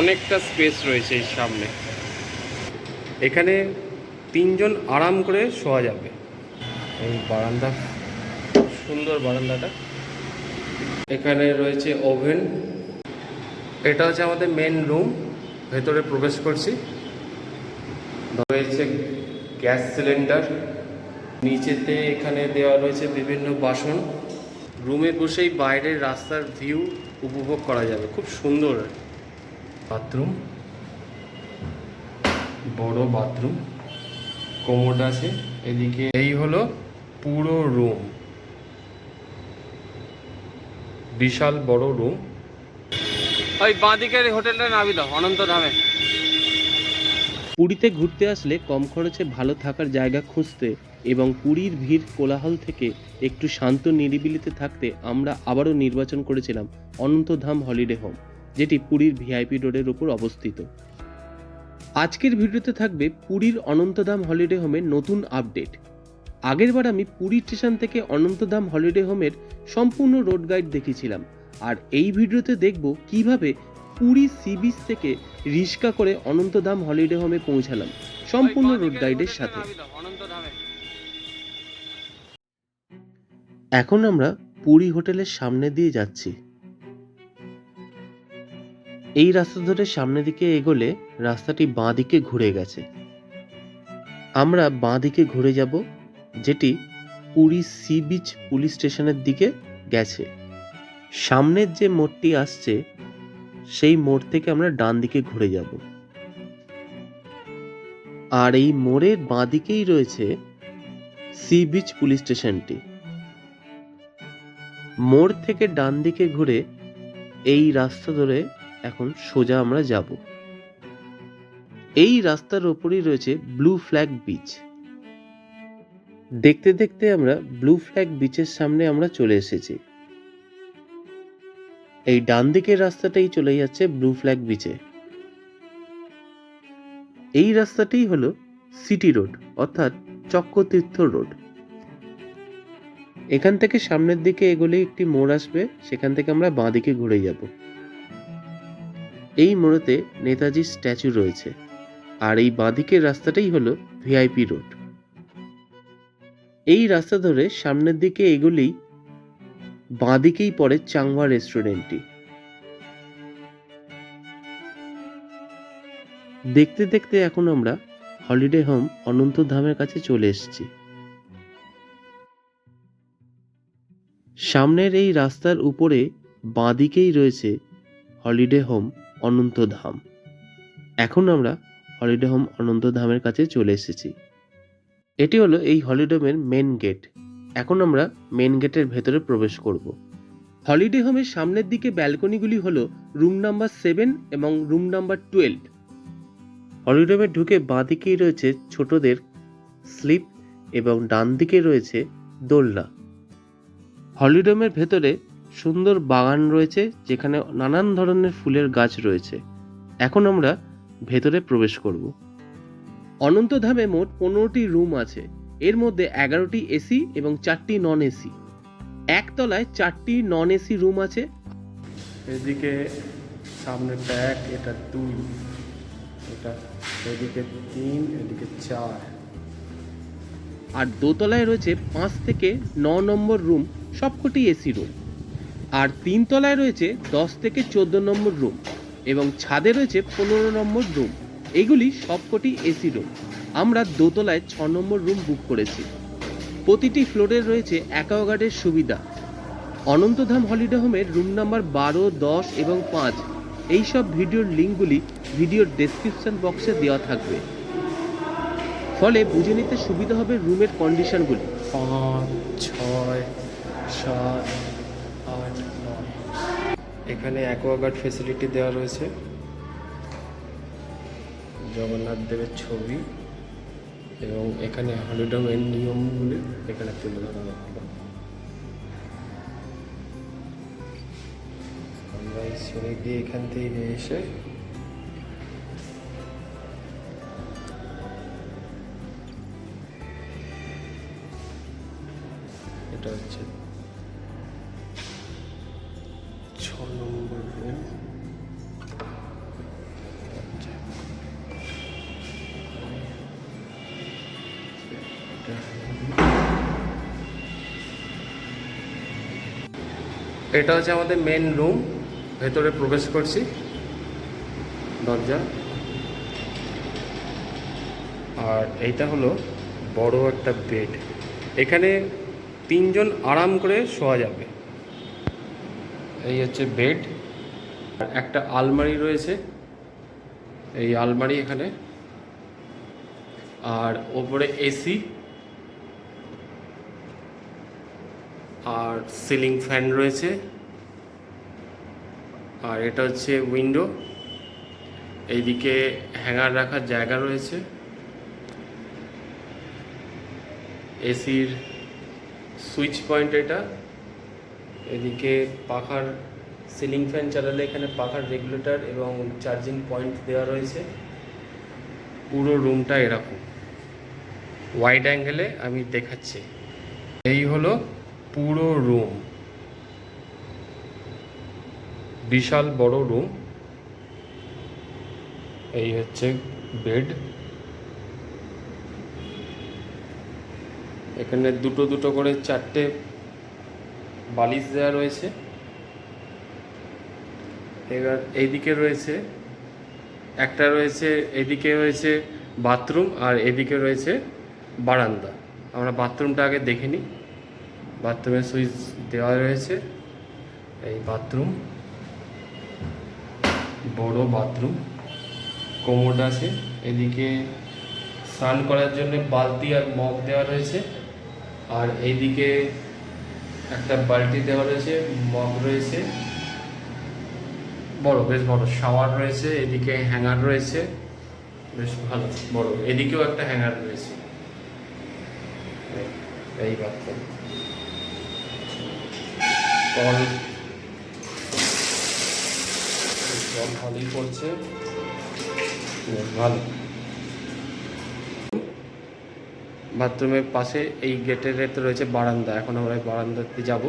অনেকটা স্পেস রয়েছে এই সামনে। এখানে 3 জন আরাম করে শোয়া যাবে। এই বারান্দা, সুন্দর বারান্দাটা। এখানে রয়েছে ওভেন। এটা হচ্ছে আমাদের মেন রুম। ভেতরে প্রবেশ করছি। রয়েছে গ্যাস সিলিন্ডার। নিচেতে এখানে দেওয়া রয়েছে বিভিন্ন বাসন। রুমে বসেই বাইরের রাস্তার ভিউ উপভোগ করা যাবে, খুব সুন্দর। বাথরুম, বড় বাথরুম, কোমোড আছে এদিকে। এই হলো পুরো রুম, বিশাল বড় রুম। ওই বাঁদিকের হোটেলটা নামি দাও, অনন্ত ধামে। পুরীতে ঘুরতে আসলে কম খরচে ভালো থাকার জায়গা খুঁজতে এবং পুরীর ভিড় কোলাহল থেকে একটু শান্ত নিরিবিলিতে থাকতে আমরা আবারও নির্বাচন করেছিলাম অনন্তধাম হলিডে হোম, যেটি পুরীর ভিআইপি রোডের উপর অবস্থিত। আজকের ভিডিওতে থাকবে পুরীর অনন্তধাম হলিডে হোমের নতুন আপডেট। আগেরবার আমি পুরী স্টেশন থেকে অনন্তধাম হলিডে হোমের সম্পূর্ণ রোড গাইড দেখেছিলাম, আর এই ভিডিওতে দেখব কিভাবে পুরী সি বিচ থেকে রিক্সা করে অনন্তধাম হলিডে হোমে পৌঁছালাম সম্পূর্ণ রোড গাইডের সাথে। এখন আমরা পুরী হোটেলের সামনে দিয়ে যাচ্ছি। এই রাস্তা ধরে সামনের দিকে এগোলে রাস্তাটি বাঁ দিকে ঘুরে গেছে। আমরা বাঁ দিকে ঘুরে যাব, যেটি পুরী সি বিচ পুলিশ স্টেশনের দিকে গেছে। সামনের যে মোড়টি আসছে সেই মোড় থেকে আমরা ডান দিকে ঘুরে যাব, আর এই মোড়ের বাঁ দিকেই রয়েছে সি বিচ পুলিশ স্টেশনটি। মোড় থেকে ডান দিকে ঘুরে এই রাস্তা ধরে এখন সোজা আমরা যাব। এই রাস্তার ওপরই রয়েছে ব্লু ফ্ল্যাগ বিচ। দেখতে দেখতে আমরা ব্লু ফ্ল্যাগ বিচের সামনে আমরা চলে এসেছি। এই ডান দিকের রাস্তাটাই চলে যাচ্ছে ব্লু ফ্ল্যাগ বিচে। এই রাস্তাটাই হলো সিটি রোড, অর্থাৎ চক্রতীর্থ রোড। এখান থেকে সামনের দিকে এগোলে একটি মোড় আসবে, সেখান থেকে আমরা বাঁ দিকে ঘুরে যাব। এই মোড়েতে নেতাজির স্ট্যাচু রয়েছে, আর এই বাঁ দিকের রাস্তাটাই হলো ভিআইপি রোড। এই রাস্তা ধরে সামনের দিকে এগোলেই বাঁ দিকেই পড়ে চাংওয়া রেস্টুরেন্টটি। দেখতে দেখতে এখন আমরা হলিডে হোম অনন্তধামের কাছে চলে এসেছি। সামনের এই রাস্তার উপরে বাঁ দিকেই রয়েছে হলিডে হোম অনন্তধাম। এখন আমরা হলিডে হোম অনন্তধামের কাছে চলে এসেছি। এটি হলো এই হলিডে হোমের মেন গেট। এখন আমরা মেন গেটের ভেতরে প্রবেশ করব। হলিডে হোমের সামনের দিকে ব্যালকনিগুলি হলো রুম নাম্বার 7 এবং রুম নাম্বার 12। হলিডে হোমে ঢুকে বাঁ দিকেই রয়েছে ছোটদের স্লিপ এবং ডান দিকে রয়েছে দোলনা। হলিডে হোমের ভেতরে সুন্দর বাগান রয়েছে, যেখানে নানান ধরনের ফুলের গাছ রয়েছে। এখন আমরা ভেতরে প্রবেশ করব। অনন্তধামে মোট 15টি রুম আছে। এর মধ্যে 11টি এসি এবং 4টি নন এসি। একতলায় 4টি নন এসি রুম আছে। এদিকে সামনেটা 1, এটা 2, এটা এদিকে 3, এদিকে 4। আর দোতলায় রয়েছে 5 থেকে 9 নম্বর রুম, সবকটি এসি রুম। আর 3 তলায় রয়েছে 10 থেকে 14 নম্বর রুম, এবং ছাদে রয়েছে 15 নম্বর রুম। এগুলি সবকটি এসি রুম। আমরা দোতলায় 6 নম্বর রুম বুক করেছি। প্রতিটি ফ্লোরে রয়েছে অ্যাকোয়াগার্ডের সুবিধা। অনন্তধাম হলিডে হোমের রুম নাম্বার 12, 10 এবং 5 এইসব ভিডিওর লিঙ্কগুলি ভিডিওর ডেসক্রিপশন বক্সে দেওয়া থাকবে, ফলে বুঝে নিতে সুবিধা হবে রুমের কন্ডিশনগুলি। 5, 6, 7, 8, 9। এখানে অ্যাকোয়াগার্ড ফেসিলিটি দেওয়া রয়েছে। জগন্নাথ দেবের ছবি এবং এখানে হলিডে হোমের নিয়মগুলি এখানে তুলে ধরা হলো। আমরা এই সিঁড়ি দিয়ে এখান থেকে এসে এটা হচ্ছে 6 নম্বর রুম। এটা হচ্ছে আমাদের মেন রুম। ভেতরে প্রবেশ করছি, দরজা। আর এইটা হলো বড় একটা বেড। এখানে তিনজন আরাম করে শোয়া যাবে। এই হচ্ছে বেড। আর একটা আলমারি রয়েছে, এই আলমারি এখানে। আর ওপরে এসি আর সিলিং ফ্যান রয়েছে। আর এটা হচ্ছে উইন্ডো। এইদিকে হ্যাঙ্গার রাখার জায়গা রয়েছে। এসির সুইচ পয়েন্ট এটা। এদিকে পাখার সিলিং ফ্যান চালালে এখানে পাখার রেগুলেটর এবং চার্জিং পয়েন্ট দেওয়া রয়েছে। পুরো রুমটা এরকম ওয়াইড অ্যাঙ্গেলে আমি দেখাচ্ছি। এই হলো পুরো রুম, বিশাল বড় রুম। এই হচ্ছে বেড। এখানে দুটো দুটো করে 4টে বালিশ দেওয়া রয়েছে। এবার এইদিকে রয়েছে একটা, রয়েছে এদিকে রয়েছে বাথরুম, আর এদিকে রয়েছে বারান্দা। আমরা বাথরুমটা আগে দেখে নিই। বাথরুমের সুইচ দেওয়া রয়েছে। এই বাথরুম, বড় বাথরুম, কোমোড আছে। এদিকে স্নান করার জন্য বালতি আর মগ দেওয়া রয়েছে। আর এইদিকে একটা বালতি দেওয়া রয়েছে, মগ রয়েছে, বড়, বেশ বড় শাওয়ার রয়েছে। এদিকে হ্যাঙ্গার রয়েছে, বেশ ভালো বড়। এদিকেও একটা হ্যাঙ্গার রয়েছে। এই বাথরুম, জল ভালোই পড়ছে, ভালো। বাথরুমের পাশে এই গেটের রয়েছে বারান্দা। এখন আমরা এই বারান্দাতে যাব।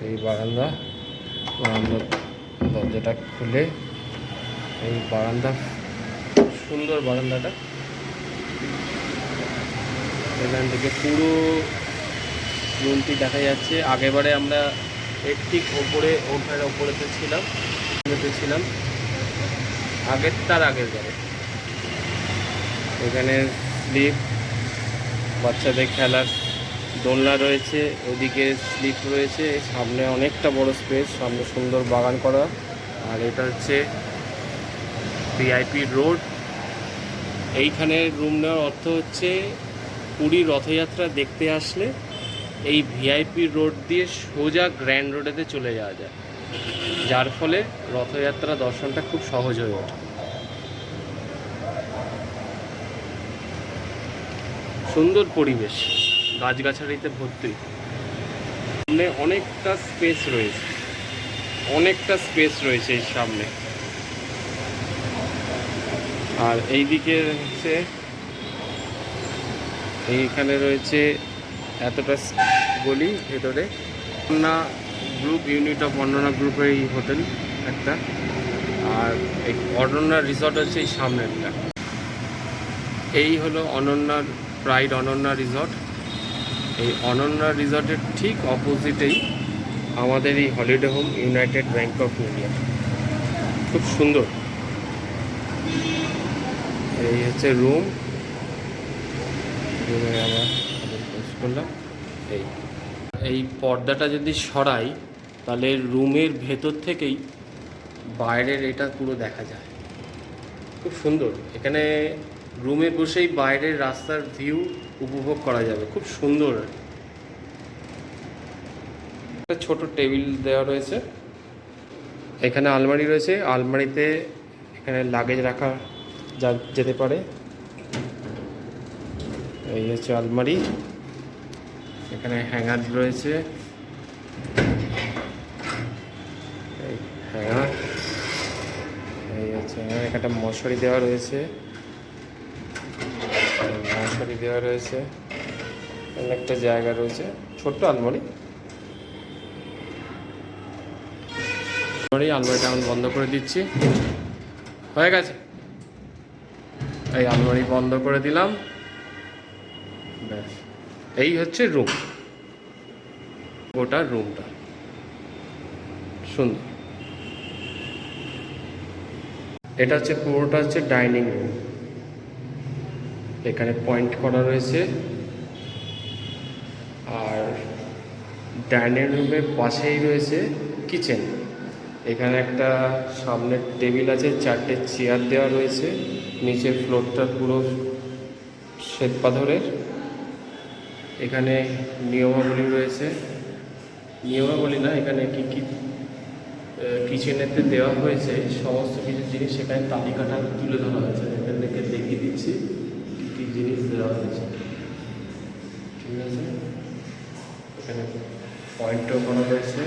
এই বারান্দা, দরজাটা খুলে এই বারান্দা, সুন্দর বারান্দাটা। এখান থেকে পুরো রুমটি দেখা যাচ্ছে। আগেবারে আমরা এর ঠিক ওপরে, ওঠার ওপরেতে ছিলাম, তার আগের বারে। এখানে স্লিপ, বাচ্চাদের খেলার দোলনা রয়েছে, ওদিকে স্লিপ রয়েছে। সামনে অনেকটা বড় স্পেস, সামনে সুন্দর বাগান করা। আর এটা হচ্ছে ভিআইপি রোড। এইখানে রুম নেওয়ার অর্থ হচ্ছে পুরী রথযাত্রা দেখতে আসলে এই ভিআইপি রোড দিয়ে সোজা গ্র্যান্ড রোডেতে চলে যাওয়া যায়, যার ফলে রথযাত্রা দর্শনটা খুব সহজ হয়ে ওঠে। সুন্দর পরিবেশ, গাছগাছালিতে ভর্তি। সামনে অনেকটা স্পেস রয়েছে এই সামনে। আর এইদিকে হচ্ছে, এইখানে রয়েছে এতটা গলি ভেতরে। অন্যা গ্রুপ, ইউনিট অফ অন্যনা গ্রুপের এই হোটেল একটা। আর এই অনন্যা রিসর্ট হচ্ছে এই সামনেরটা। এই হলো অনন্যার প্রাইড অনন্যা রিসর্ট। এই অনন্যা রিসর্টের ঠিক অপোজিটেই আমাদের এই holiday home United bank of India. খুব সুন্দর। এই হচ্ছে রুম। রুমে আমরা প্রবেশ করলাম। এই পর্দাটা যদি সরাই তাহলে রুমের ভেতর থেকেই বাইরের এটা পুরো দেখা যায়। খুব সুন্দর। এখানে রুমে বসেই বাইরের রাস্তার ভিউ উপভোগ করা যাবে, খুব সুন্দর। একটা ছোট টেবিল দেওয়া রয়েছে। এখানে আলমারি রয়েছে। আলমারিতে এখানে লাগেজ রাখা যেতে পারে। এই হচ্ছে আলমারি। এখানে হ্যাঙ্গার রয়েছে, এই হ্যাঙ্গার। এই হচ্ছে এখানে একটা মশারি দেওয়া রয়েছে, অনেকটা জায়গা রয়েছে। ছোট্ট আলমারিটা আমি বন্ধ করে দিচ্ছি। হয়ে গেছে, এই আলমারি বন্ধ করে দিলাম। ব্যাস, এই হচ্ছে রুম। গোটা রুমটা সুন্দর। এটা হচ্ছে পুরোটা হচ্ছে ডাইনিং রুম, এখানে পয়েন্ট করা রয়েছে। আর ডাইনিং রুমের পাশেই রয়েছে কিচেন। এখানে একটা সামনের টেবিল আছে, 4টে চেয়ার দেওয়া রয়েছে, নিচের ফ্লোরটা পুরো শ্বেত পাথরের। এখানে নিয়মাবলী রয়েছে, নিয়মাবলী না, এখানে কী কী কিচেনেতে দেওয়া হয়েছে সমস্ত কিছু জিনিস সেখানে তালিকাটা তুলে ধরা হয়েছে। এখান থেকে দেখিয়ে দিচ্ছি কী কী জিনিস দেওয়া হয়েছে, ঠিক আছে। এখানে পয়েন্টও করা হয়েছে।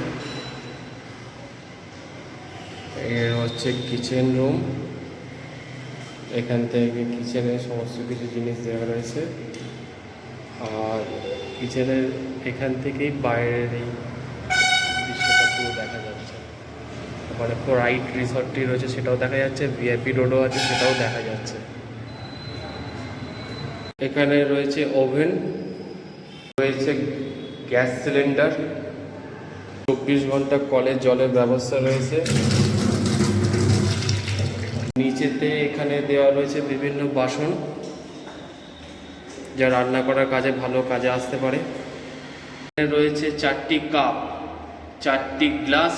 এর হচ্ছে কিচেন রুম, এখান থেকে কিচেনের সমস্ত কিছু জিনিস দেওয়া রয়েছে। আর কিচেনের এখান থেকেই বাইরের এই দৃশ্যটা পুরো দেখা যাচ্ছে। তারপরে প্রাইড রিসর্টটি রয়েছে সেটাও দেখা যাচ্ছে, ভিআইপি রোডও আছে সেটাও দেখা যাচ্ছে। এখানে রয়েছে ওভেন, রয়েছে গ্যাস সিলিন্ডার, 24 ঘন্টা কলের জলের ব্যবস্থা রয়েছে। নিচেতে এখানে দেওয়া রয়েছে বিভিন্ন বাসন যা রান্না করার কাজে ভালো কাজে আসতে পারে। এখানে রয়েছে 4টি কাপ, 4টি গ্লাস,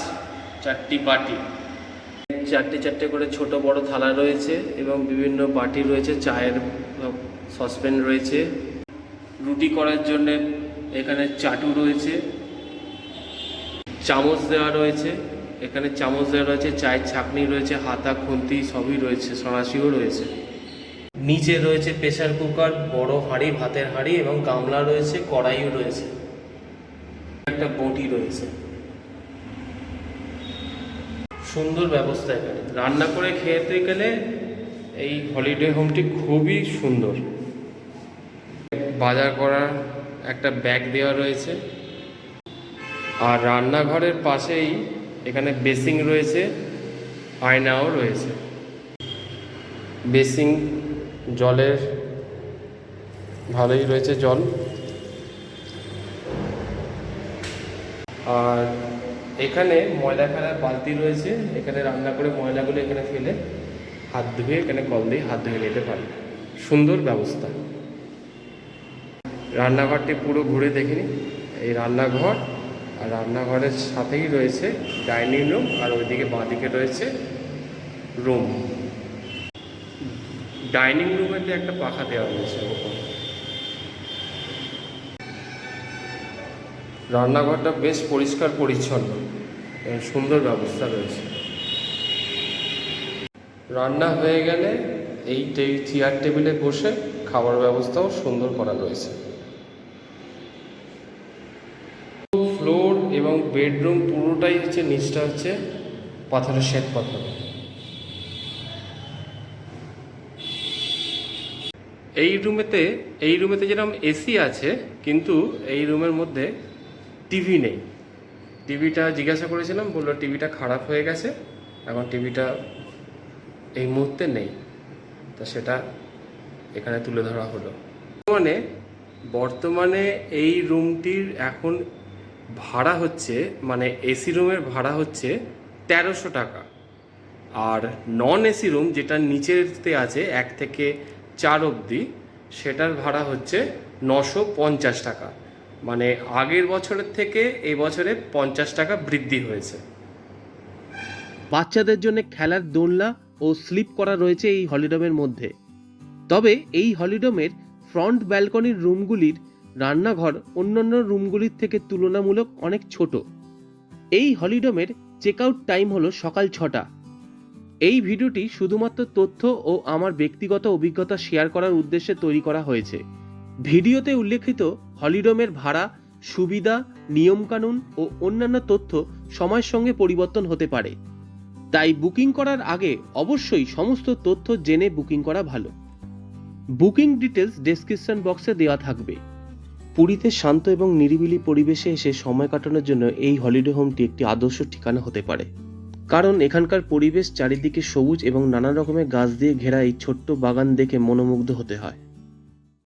4টি বাটি, 4টে করে ছোট বড় থালা রয়েছে এবং বিভিন্ন বাটি রয়েছে, চায়ের সসপ্যান রয়েছে। রুটি করার জন্য এখানে চাটু রয়েছে, চামচ দেওয়া রয়েছে, এখানে চামচ দেওয়া রয়েছে, চায়ের ছাঁকনি রয়েছে, হাতা খুন্তি সবই রয়েছে, সরাসিও রয়েছে। নিচে রয়েছে প্রেসার কুকার, বড় হাঁড়ি, ভাতের হাঁড়ি এবং গামলা রয়েছে, কড়াইও রয়েছে, একটা বটি রয়েছে। সুন্দর ব্যবস্থা। এখানে রান্না করে খেতে গেলে এই হলিডে হোমটি খুবই সুন্দর। বাজার করার একটা ব্যাগ দেওয়া রয়েছে। আর রান্নাঘরের পাশেই এখানে বেসিং রয়েছে, আয়নাও রয়েছে। বেসিং জলের ভালোই রয়েছে জল। আর এখানে ময়লা ফেলার বালতি রয়েছে, এখানে রান্না করে ময়লাগুলো এখানে ফেলে হাত ধুয়ে এখানে কল দিয়ে হাত ধুয়ে নিতে পারে। সুন্দর ব্যবস্থা। রান্নাঘরটি পুরো ঘুরে দেখিনি। এই রান্নাঘর আর রান্নাঘরের সাথেই রয়েছে ডাইনিং রুম, আর ওইদিকে বাঁদিকে রয়েছে রুম। ডাইনিং রুমেতে একটা পাখা দেওয়া রয়েছে ওপরে। রান্নাঘরটা বেশ পরিষ্কার পরিচ্ছন্ন, সুন্দর ব্যবস্থা রয়েছে। রান্না হয়ে গেলে এই চেয়ার টেবিলে বসে খাবার ব্যবস্থাও সুন্দর করা রয়েছে। ফ্লোর এবং বেডরুম পুরোটাই হচ্ছে, নিচটা হচ্ছে পাথরের শ্বেত পাথর। এই রুমেতে যেরকম এসি আছে, কিন্তু এই রুমের মধ্যে টিভি নেই। টিভিটা জিজ্ঞাসা করেছিলাম, বললো টিভিটা খারাপ হয়ে গেছে, এখন টিভিটা এই মুহূর্তে নেই। তা সেটা এখানে তুলে ধরা হলো। বর্তমানে এই রুমটির এখন ভাড়া হচ্ছে, মানে এসি রুমের ভাড়া হচ্ছে 1300 টাকা। আর নন এসি রুম যেটা নিচেতে আছে 1 থেকে 4 অবধি, সেটার ভাড়া হচ্ছে 950 টাকা। মানে আগের বছরের থেকে এই বছরে 50 টাকা বৃদ্ধি হয়েছে। বাচ্চাদের জন্য খেলার দোলনা ও স্লিপ করা রয়েছে এই হলিডোমের মধ্যে। তবে এই হলিডোমের ফ্রন্ট ব্যালকনির রুমগুলির রান্নাঘর অন্যান্য রুমগুলির থেকে তুলনামূলক অনেক ছোট। এই হলিডোমের চেক আউট টাইম হলো সকাল 6টা। এই ভিডিওটি শুধুমাত্র তথ্য ও আমার ব্যক্তিগত অভিজ্ঞতা শেয়ার করার উদ্দেশ্যে তৈরি করা হয়েছে। ভিডিওতে উল্লেখিত হলিডোমের ভাড়া, সুবিধা, নিয়মকানুন ও অন্যান্য তথ্য সময়ের সঙ্গে পরিবর্তন হতে পারে, তাই বুকিং করার আগে অবশ্যই সমস্ত তথ্য জেনে বুকিং করা ভালো। বুকিং ডিটেলস ডেসক্রিপশন বক্সে দেওয়া থাকবে। পুরীতে শান্ত এবং নিরিবিলি পরিবেশে এসে সময় কাটানোর জন্য এই হলিডে হোমটি একটি আদর্শ ঠিকানা হতে পারে, কারণ এখানকার পরিবেশ চারিদিকে সবুজ এবং নানা রকমের গাছ দিয়ে ঘেরা এই ছোট্ট বাগান দেখে মনোমুগ্ধ হতে হয়।